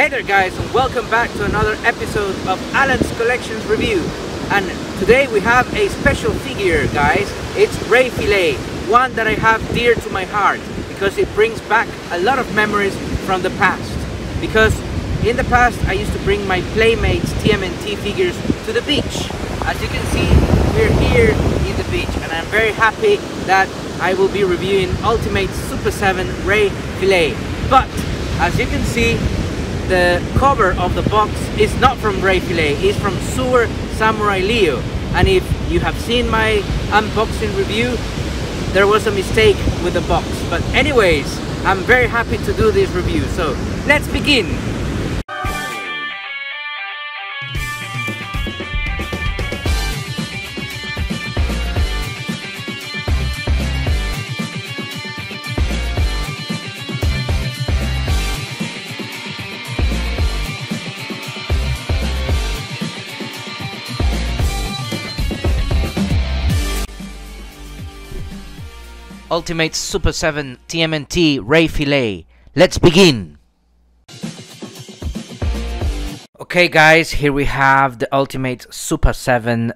Hey there guys, and welcome back to another episode of Alan's Collections Review. And today we have a special figure, guys. It's Fillet, one that I have dear to my heart because it brings back a lot of memories from the past. Because in the past I used to bring my Playmates TMNT figures to the beach. As you can see, we're here in the beach and I'm very happy that I will be reviewing Ultimate Super7 Fillet. But as you can see, the cover of the box is not from Fillet, it's from Super Samurai Leo. And if you have seen my unboxing review, there was a mistake with the box. But anyways, I'm very happy to do this review, so let's begin! Ultimate Super7 TMNT Fillet. Let's begin! Okay guys, here we have the Ultimate Super7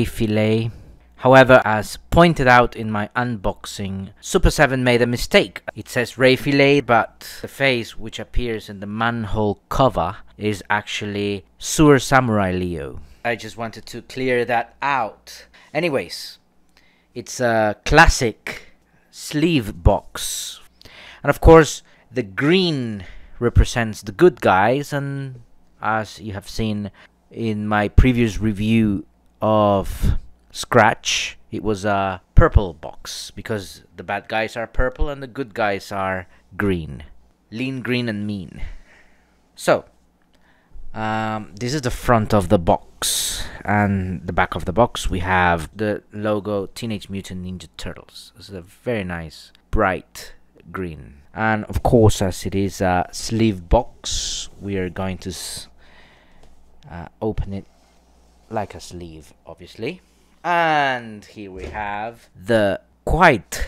Fillet. However, as pointed out in my unboxing, Super7 made a mistake. It says Fillet, but the face which appears in the manhole cover is actually Super Samurai Leo. I just wanted to clear that out. Anyways, it's a classic sleeve box, and of course the green represents the good guys, and as you have seen in my previous review of Scratch, it was a purple box because the bad guys are purple and the good guys are green. Lean, green and mean. So this is the front of the box, and the back of the box we have the logo Teenage Mutant Ninja Turtles. This is a very nice bright green, and of course, as it is a sleeve box, we are going to open it like a sleeve, obviously. And here we have the quite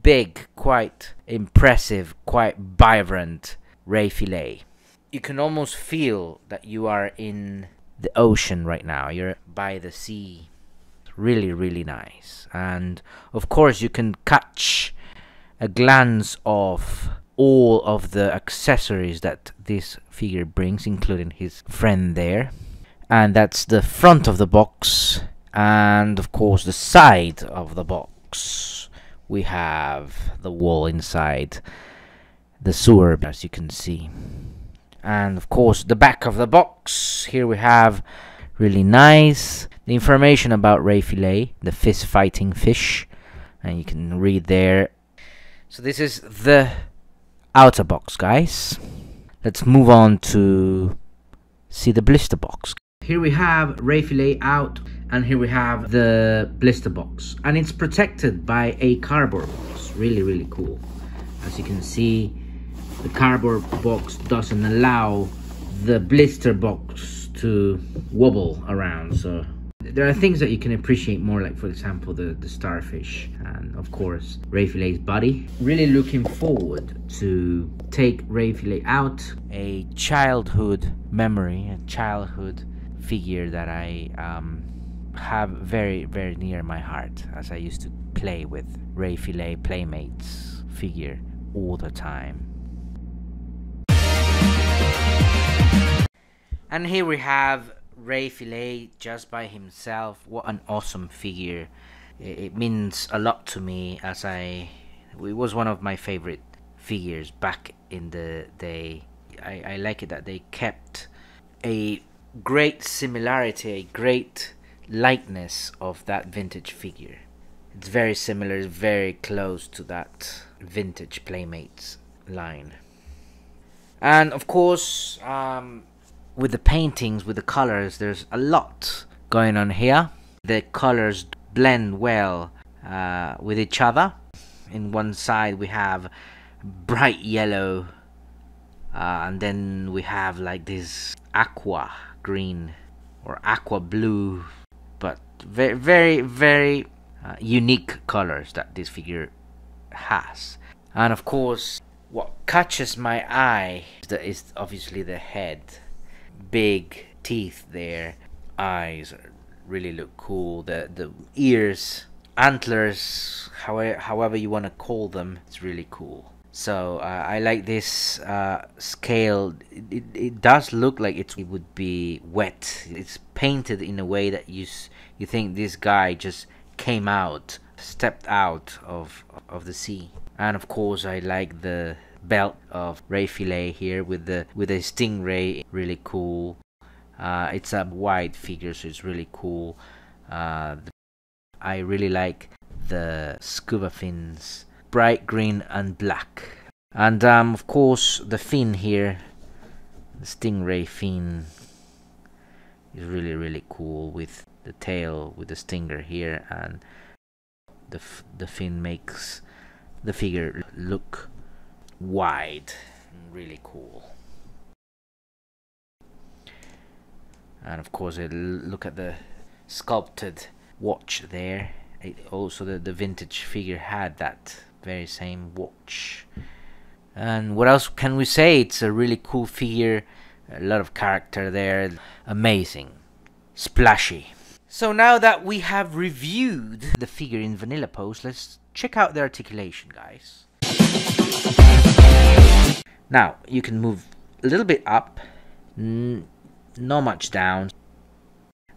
big, quite impressive, quite vibrant Fillet. You can almost feel that you are in the ocean right now. You're by the sea. Really, really nice. And of course you can catch a glance of all of the accessories that this figure brings, including his friend there. And that's the front of the box. And of course the side of the box. We have the wall inside the sewer, as you can see. And of course the back of the box, here we have really nice the information about Fillet, the fist fighting fish, and you can read there. So this is the outer box, guys. Let's move on to see the blister box. Here we have Fillet out, and here we have the blister box, and it's protected by a cardboard box. Really, really cool. As you can see, the cardboard box doesn't allow the blister box to wobble around, so there are things that you can appreciate more, like for example the starfish, and of course Fillet's body. Really looking forward to take Fillet out. A childhood memory, a childhood figure that I have very, very near my heart, as I used to play with Fillet Playmates figure all the time. And here we have Fillet just by himself. What an awesome figure. It means a lot to me, as it was one of my favorite figures back in the day. I like it that they kept a great similarity, a great likeness of that vintage figure. It's very similar, very close to that vintage Playmates line. And of course, with the paintings, with the colors, there's a lot going on here. The colors blend well with each other. In one side we have bright yellow, and then we have like this aqua green or aqua blue, but very, very, very unique colors that this figure has. And of course, what catches my eye is obviously the head. Big teeth there. Eyes really look cool. The ears, antlers, however you want to call them, it's really cool. So I like this scale. It does look like it would be wet. It's painted in a way that you think this guy just came out, stepped out of the sea. And of course I like the belt of Ray Fillet here with a stingray, really cool. It's a wide figure, so it's really cool. I really like the scuba fins, bright green and black. And of course the fin here, the stingray fin, is really cool with the tail with the stinger here, and the fin makes the figure look wide and really cool. And of course look at the sculpted watch there. Also the vintage figure had that very same watch. And what else can we say? It's a really cool figure, a lot of character there, amazing, splashy. So now that we have reviewed the figure in vanilla pose, let's check out the articulation, guys. Now you can move a little bit up, not much down.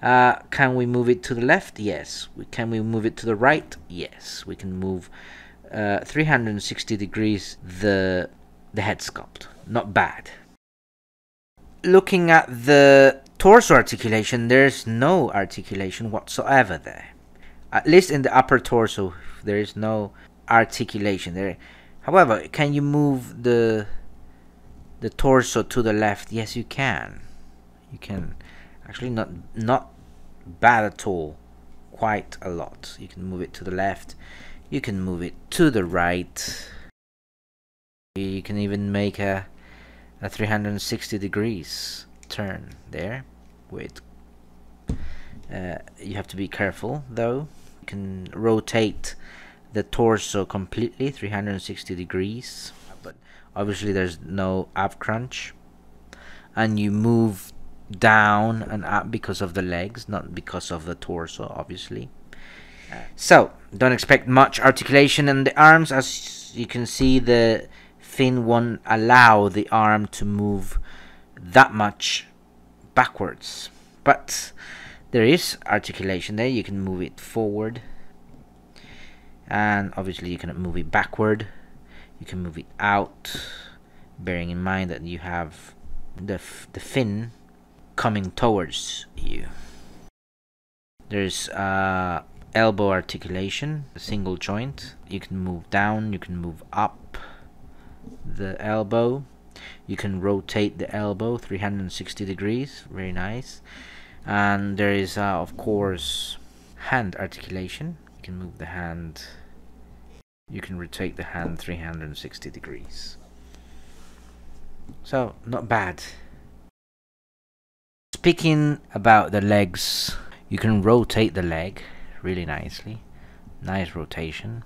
Can we move it to the left? Yes. Can we move it to the right? Yes. We can move 360 degrees the head sculpt. Not bad. Looking at the torso articulation, there's no articulation whatsoever there. At least in the upper torso, there is no articulation there. However, can you move the torso to the left? Yes, you can. You can. Actually, not bad at all. Quite a lot. You can move it to the left. You can move it to the right. You can even make a 360 degrees turn there. With you have to be careful though. You can rotate the torso completely 360 degrees, but obviously there's no ab crunch, and you move down and up because of the legs, not because of the torso, obviously. So don't expect much articulation in the arms. As you can see, the fin won't allow the arm to move that much backwards, but there is articulation there. You can move it forward, and obviously you cannot move it backward. You can move it out, bearing in mind that you have the fin coming towards you. There's elbow articulation, a single joint. You can move down, you can move up the elbow. You can rotate the elbow 360 degrees, very nice. And there is of course hand articulation. You can move the hand, you can rotate the hand 360 degrees. So not bad. Speaking about the legs, you can rotate the leg really nicely. Nice rotation.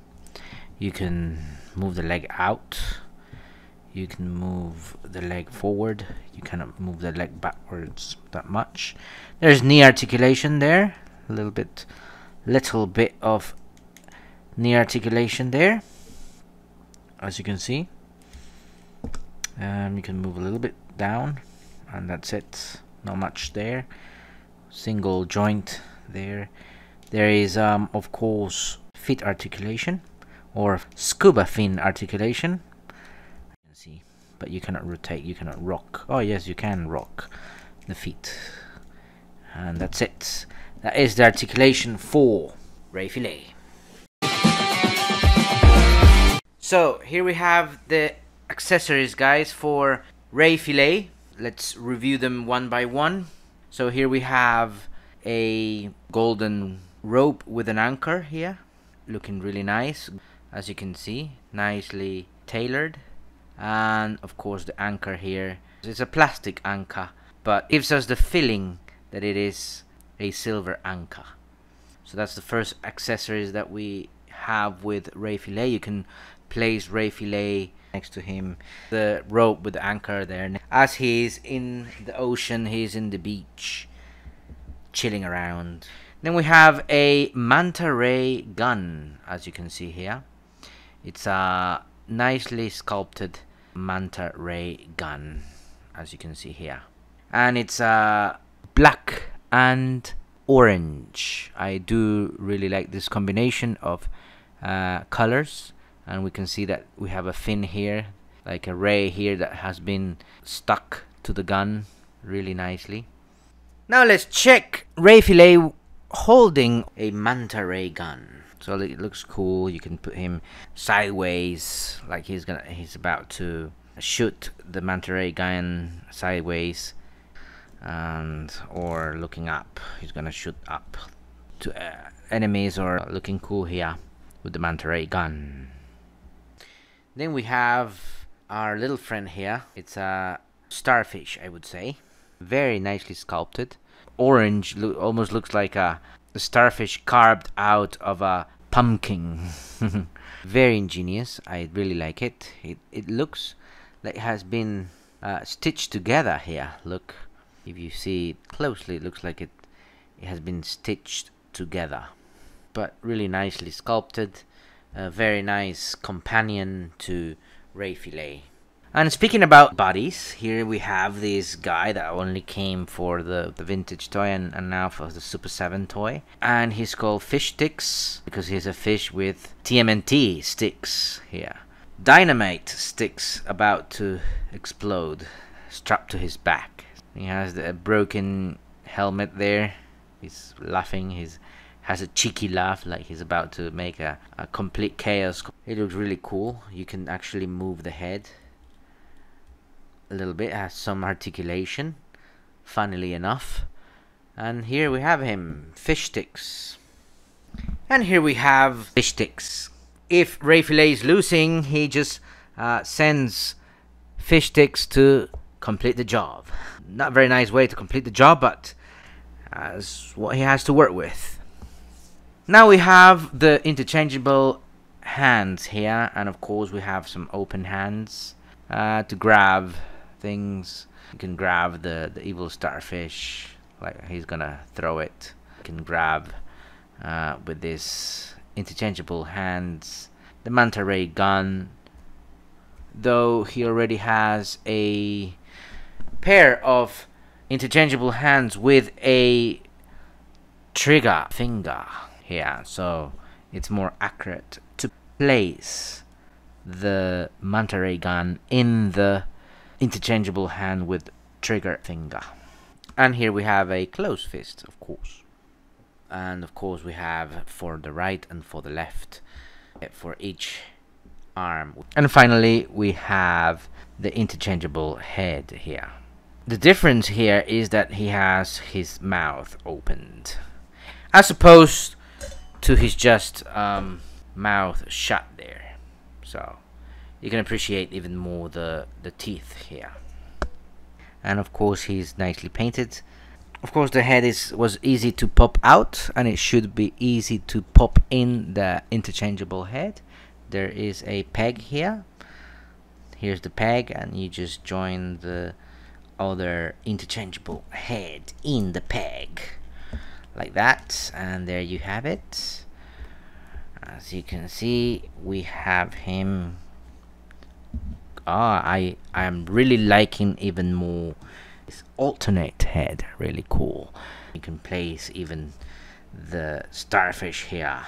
You can move the leg out. You can move the leg forward. You cannot move the leg backwards that much. There's knee articulation there. A little bit of knee articulation there, as you can see. You can move a little bit down, and that's it. Not much there. Single joint there. There is of course feet articulation, or scuba fin articulation. You can see, but you cannot rotate, you cannot rock. Oh yes, you can rock the feet. And that's it. That is the articulation for Ray Fillet. So here we have the accessories, guys, for Ray Fillet. Let's review them one by one. So here we have a golden rope with an anchor here, looking really nice, as you can see, nicely tailored. And of course the anchor here is a plastic anchor, but gives us the feeling that it is a silver anchor. So that's the first accessories that we have with Ray Fillet. You can place Ray Fillet Next to him, the rope with the anchor there. As he's in the ocean, he's in the beach, chilling around. Then we have a manta ray gun, as you can see here. It's a nicely sculpted manta ray gun, as you can see here. And it's black and orange. I do really like this combination of colors. And we can see that we have a fin here, like a ray here that has been stuck to the gun really nicely. Now let's check Ray Fillet holding a manta ray gun. So it looks cool. You can put him sideways, like he's about to shoot the manta ray gun sideways, and or looking up. He's gonna shoot up to enemies, or looking cool here with the manta ray gun. Then we have our little friend here. It's a starfish, I would say. Very nicely sculpted. Orange, almost looks like a starfish carved out of a pumpkin. Very ingenious. I really like it. It looks like it has been stitched together here. Look, if you see it closely, it looks like it has been stitched together. But really nicely sculpted. A very nice companion to Ray Fillet. And speaking about bodies, here we have this guy that only came for the vintage toy and now for the Super7 toy. And he's called Fish Sticks because he's a fish with TMNT sticks here. Dynamite sticks about to explode, strapped to his back. He has the broken helmet there. He's laughing. He's has a cheeky laugh, like he's about to make a complete chaos. It looks really cool. You can actually move the head a little bit. It has some articulation, funnily enough. And here we have him, Fish Sticks. And here we have Fish Sticks. If Ray Fillet is losing, he just sends Fish Sticks to complete the job. Not a very nice way to complete the job, but that's what he has to work with. Now we have the interchangeable hands here, and of course we have some open hands to grab things. You can grab the evil starfish, like he's gonna throw it. You can grab with this interchangeable hands the manta ray gun, though he already has a pair of interchangeable hands with a trigger finger here, so it's more accurate to place the manta ray gun in the interchangeable hand with trigger finger. And here we have a closed fist, of course. And of course we have for the right and for the left for each arm. And finally we have the interchangeable head here. The difference here is that he has his mouth opened, as opposed to his just mouth shut there. So you can appreciate even more the teeth here. And of course he's nicely painted. Of course the head was easy to pop out, and it should be easy to pop in the interchangeable head. There is a peg here. Here's the peg, and you just join the other interchangeable head in the peg like that, and there you have it. As you can see, we have him. I am really liking even more this alternate head. Really cool. You can place even the starfish here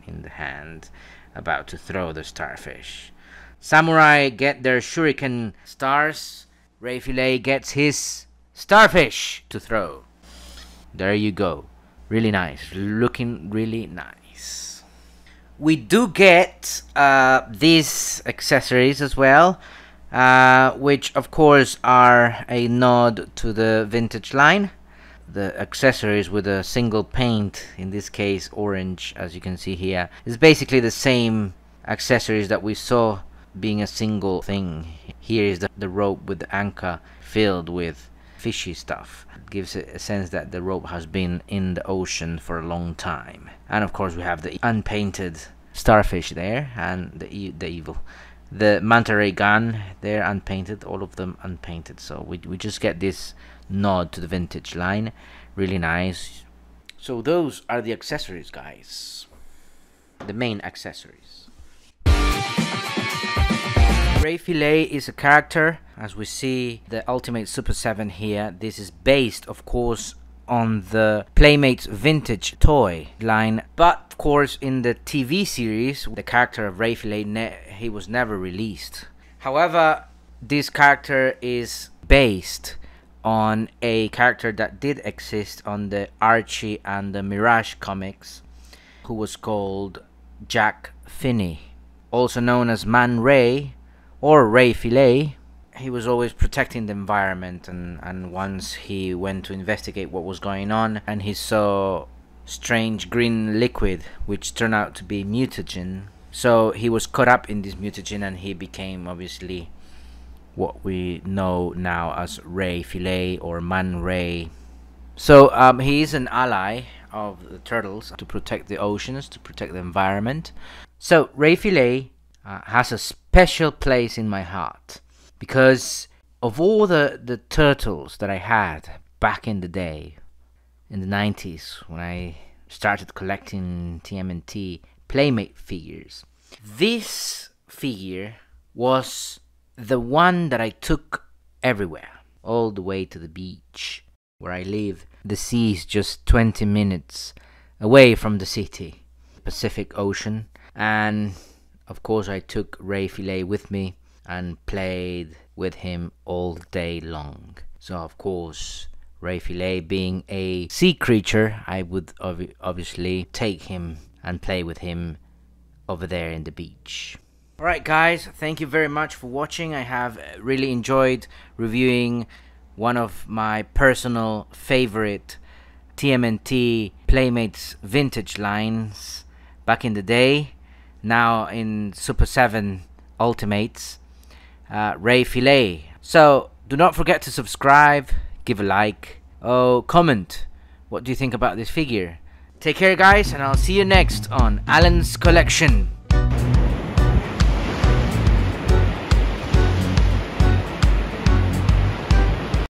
in the hand, about to throw the starfish. Samurai get their shuriken stars. Ray Fillet gets his starfish to throw. There you go. Really nice. Looking really nice. We do get these accessories as well, which of course are a nod to the vintage line. The accessories with a single paint, in this case orange, as you can see here, is basically the same accessories that we saw being a single thing. Here is the rope with the anchor filled with fishy stuff. It gives it a sense that the rope has been in the ocean for a long time. And of course we have the unpainted starfish there, and the The manta ray gun, they're unpainted, all of them unpainted. So we just get this nod to the vintage line. Really nice. So those are the accessories, guys. The main accessories. Ray Fillet is a character, as we see the Ultimate Super7 here. This is based, of course, on the Playmates vintage toy line, but of course in the TV series the character of Ray Fillet he was never released. However, this character is based on a character that did exist on the Archie and the Mirage comics, who was called Jack Finney, also known as Man Ray or Ray Fillet. He was always protecting the environment, and once he went to investigate what was going on and he saw strange green liquid which turned out to be mutagen, so he was caught up in this mutagen and he became obviously what we know now as Ray Fillet or Man Ray. So he is an ally of the turtles to protect the oceans, to protect the environment. So Ray Fillet has a special place in my heart, because of all the turtles that I had back in the day, in the 90s, when I started collecting TMNT Playmate figures, this figure was the one that I took everywhere, all the way to the beach where I live. The sea is just 20 minutes away from the city, Pacific Ocean, and of course I took Ray Fillet with me and played with him all day long. So of course, Ray Fillet being a sea creature, I would obviously take him and play with him over there in the beach. Alright guys, thank you very much for watching. I have really enjoyed reviewing one of my personal favorite TMNT Playmates vintage lines back in the day, now in Super7 Ultimates, Ray Fillet. So do not forget to subscribe, give a like, comment what do you think about this figure. Take care guys, and I'll see you next on Alan's Collection.